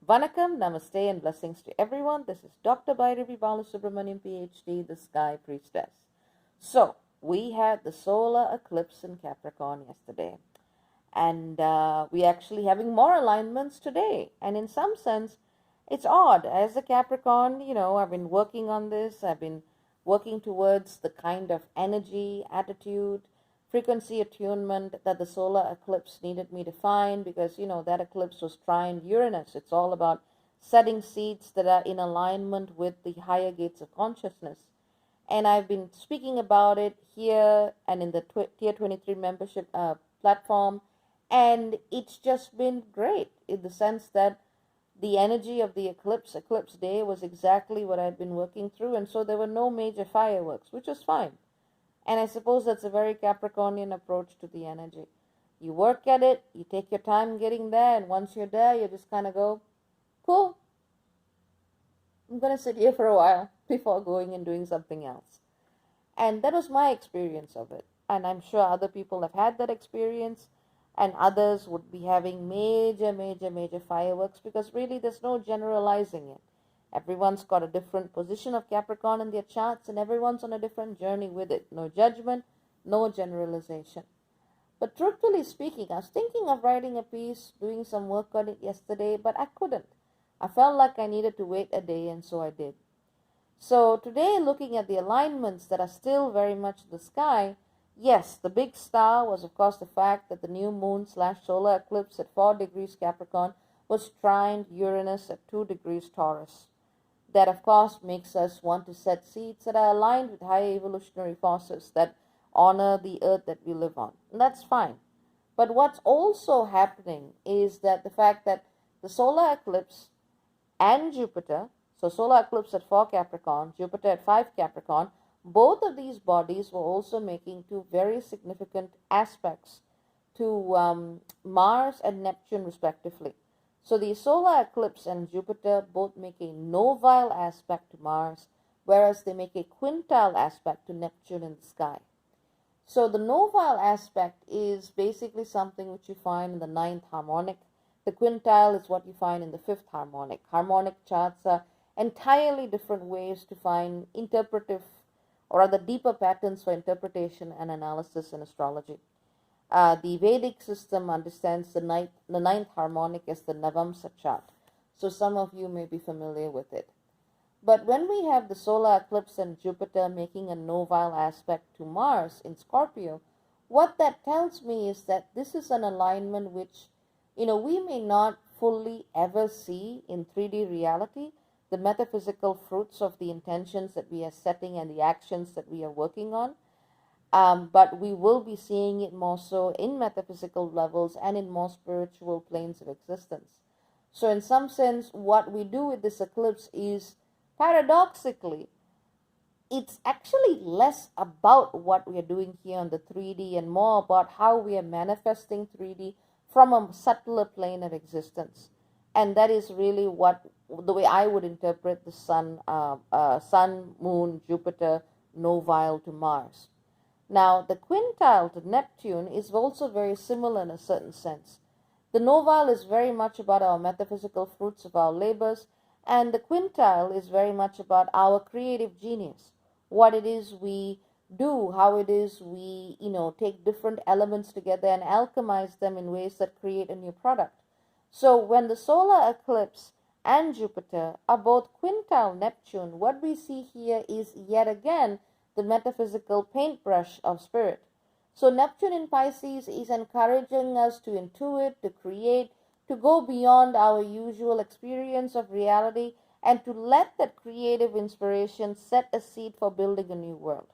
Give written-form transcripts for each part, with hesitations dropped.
Vanakkam, Namaste, and blessings to everyone. This is Dr. Bhairavi Balasubramanian, PhD, the Sky Priestess. So, we had the solar eclipse in Capricorn yesterday, and we're actually having more alignments today. And in some sense, it's odd. As a Capricorn, I've been working on this. I've been working towards the kind of energy, attitude, frequency attunement that the solar eclipse needed me to find, because that eclipse was trined Uranus. It's all about setting seeds that are in alignment with the higher gates of consciousness. And I've been speaking about it here and in the Tier 23 membership platform, and it's just been great in the sense that the energy of the eclipse day, was exactly what I'd been working through, and so there were no major fireworks, which was fine. And I suppose that's a very Capricornian approach to the energy. You work at it, you take your time getting there, and once you're there, you just kind of go, cool, I'm going to sit here for a while before going and doing something else. And that was my experience of it. And I'm sure other people have had that experience, and others would be having major fireworks, because really there's no generalizing it. Everyone's got a different position of Capricorn in their charts, and everyone's on a different journey with it. No judgment, no generalization. But truthfully speaking, I was thinking of writing a piece, doing some work on it yesterday, but I couldn't. I felt like I needed to wait a day, and so I did. So today, looking at the alignments that are still very much the sky, yes, the big star was of course the fact that the new moon/solar eclipse at 4 degrees Capricorn was trined Uranus at 2 degrees Taurus. That, of course, makes us want to set seeds that are aligned with higher evolutionary forces that honor the earth that we live on. And that's fine. But what's also happening is that the fact that the solar eclipse and Jupiter, so solar eclipse at 4 Capricorn, Jupiter at 5 Capricorn, both of these bodies were also making two very significant aspects to Mars and Neptune respectively. So the solar eclipse and Jupiter both make a Novile aspect to Mars, whereas they make a Quintile aspect to Neptune in the sky. So the Novile aspect is basically something which you find in the 9th harmonic. The Quintile is what you find in the 5th harmonic. Harmonic charts are entirely different ways to find interpretive, or rather deeper patterns for interpretation and analysis in astrology. The Vedic system understands the ninth harmonic as the Navamsa chart. So some of you may be familiar with it. But when we have the solar eclipse and Jupiter making a Novile aspect to Mars in Scorpio, what that tells me is that this is an alignment which, we may not fully ever see in 3D reality, the metaphysical fruits of the intentions that we are setting and the actions that we are working on. But we will be seeing it more so in metaphysical levels and in more spiritual planes of existence. So in some sense, what we do with this eclipse is, paradoxically, it's actually less about what we are doing here on the 3D and more about how we are manifesting 3D from a subtler plane of existence. And that is really the way I would interpret the Sun, Moon, Jupiter, Novile to Mars. Now, the Quintile to Neptune is also very similar in a certain sense. The Novile is very much about our metaphysical fruits of our labors, and the Quintile is very much about our creative genius, what it is we do, how it is we, take different elements together and alchemize them in ways that create a new product. So when the solar eclipse and Jupiter are both Quintile Neptune, what we see here is yet again the metaphysical paintbrush of spirit. So Neptune in Pisces is encouraging us to intuit, to create, to go beyond our usual experience of reality, and to let that creative inspiration set a seed for building a new world.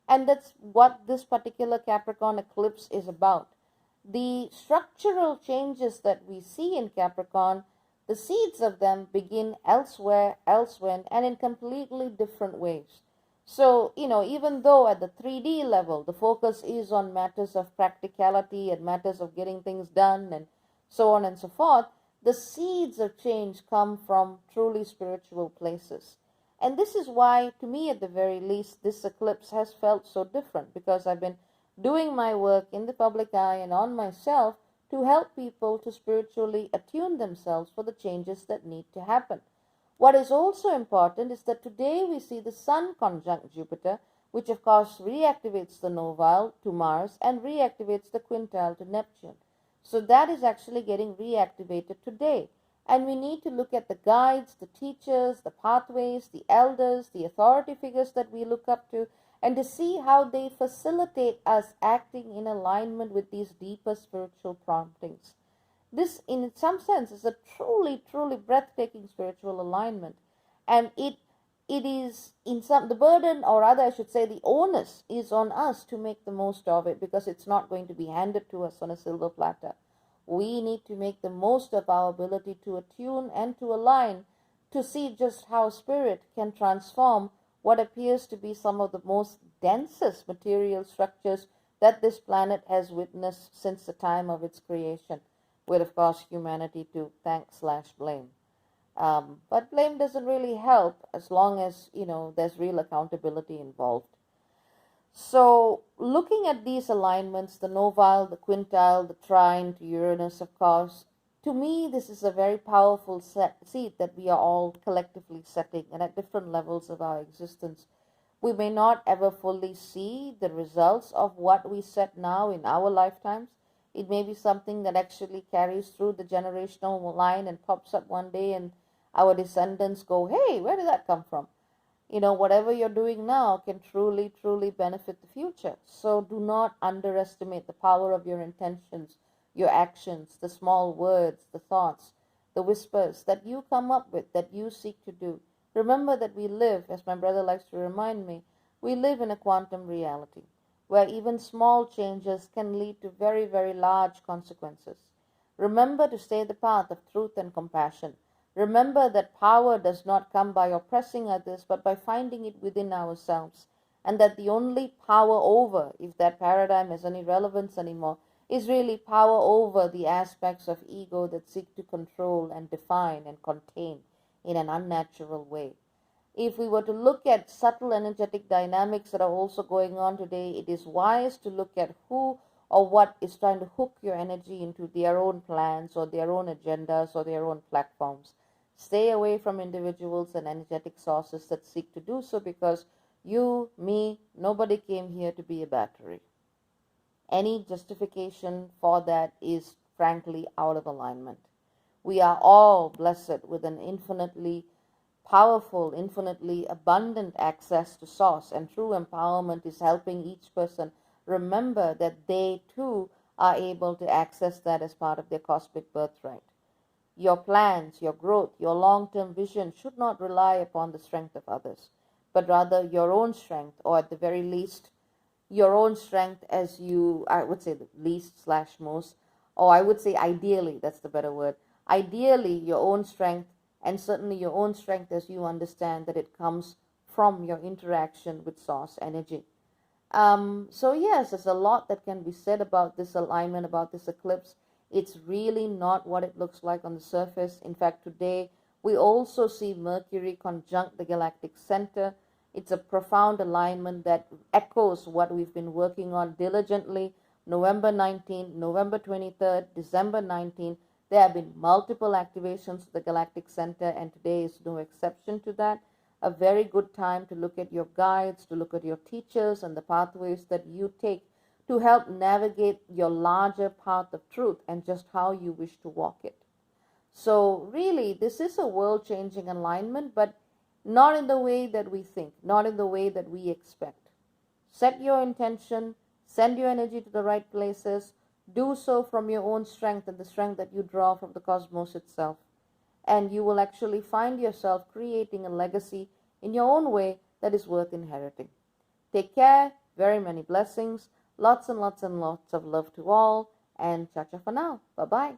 And that's what this particular Capricorn eclipse is about. The structural changes that we see in Capricorn, the seeds of them begin elsewhere, and in completely different ways. So, even though at the 3D level, the focus is on matters of practicality and matters of getting things done and so on and so forth, the seeds of change come from truly spiritual places. And this is why, to me at the very least, this eclipse has felt so different, because I've been doing my work in the public eye and on myself to help people to spiritually attune themselves for the changes that need to happen. What is also important is that today we see the Sun conjunct Jupiter, which of course reactivates the Novile to Mars and reactivates the Quintile to Neptune. So that is actually getting reactivated today. And we need to look at the guides, the teachers, the pathways, the elders, the authority figures that we look up to, and to see how they facilitate us acting in alignment with these deeper spiritual promptings. This, in some sense, is a truly, truly breathtaking spiritual alignment. And it is the burden, or rather I should say the onus, is on us to make the most of it, because it's not going to be handed to us on a silver platter. We need to make the most of our ability to attune and to align, to see just how spirit can transform what appears to be some of the most densest material structures that this planet has witnessed since the time of its creation, with, of course, humanity to thank/blame. But blame doesn't really help as long as, there's real accountability involved. So looking at these alignments, the Novile, the Quintile, the trined, Uranus, of course, to me, this is a very powerful seed that we are all collectively setting, and at different levels of our existence. We may not ever fully see the results of what we set now in our lifetimes. It may be something that actually carries through the generational line and pops up one day, and our descendants go, hey, where did that come from? Whatever you're doing now can truly, truly benefit the future. So do not underestimate the power of your intentions, your actions, the small words, the thoughts, the whispers that you come up with, that you seek to do. Remember that we live, as my brother likes to remind me, we live in a quantum reality where even small changes can lead to very, very large consequences. Remember to stay the path of truth and compassion. Remember that power does not come by oppressing others, but by finding it within ourselves. And that the only power over, if that paradigm has any relevance anymore, is really power over the aspects of ego that seek to control and define and contain in an unnatural way. If we were to look at subtle energetic dynamics that are also going on today, it is wise to look at who or what is trying to hook your energy into their own plans or their own agendas or their own platforms. Stay away from individuals and energetic sources that seek to do so, because you, me, nobody came here to be a battery. Any justification for that is frankly out of alignment. We are all blessed with an infinitely powerful, infinitely abundant access to source, and true empowerment is helping each person remember that they too are able to access that as part of their cosmic birthright. Your plans, your growth, your long-term vision should not rely upon the strength of others, but rather your own strength, or at the very least, your own strength as you, I would say the least/most, or I would say ideally, that's the better word, ideally your own strength, and certainly your own strength as you understand that it comes from your interaction with source energy. So yes, there's a lot that can be said about this alignment, about this eclipse. It's really not what it looks like on the surface. In fact, today we also see Mercury conjunct the galactic center. It's a profound alignment that echoes what we've been working on diligently. November 19th, November 23rd, December 19th. There have been multiple activations of the galactic center, and today is no exception to that. A very good time to look at your guides, to look at your teachers and the pathways that you take to help navigate your larger path of truth and just how you wish to walk it. So really, this is a world-changing alignment, but not in the way that we think, not in the way that we expect. Set your intention, send your energy to the right places, do so from your own strength and the strength that you draw from the cosmos itself. And you will actually find yourself creating a legacy in your own way that is worth inheriting. Take care, very many blessings, lots and lots and lots of love to all, and cha-cha for now. Bye-bye.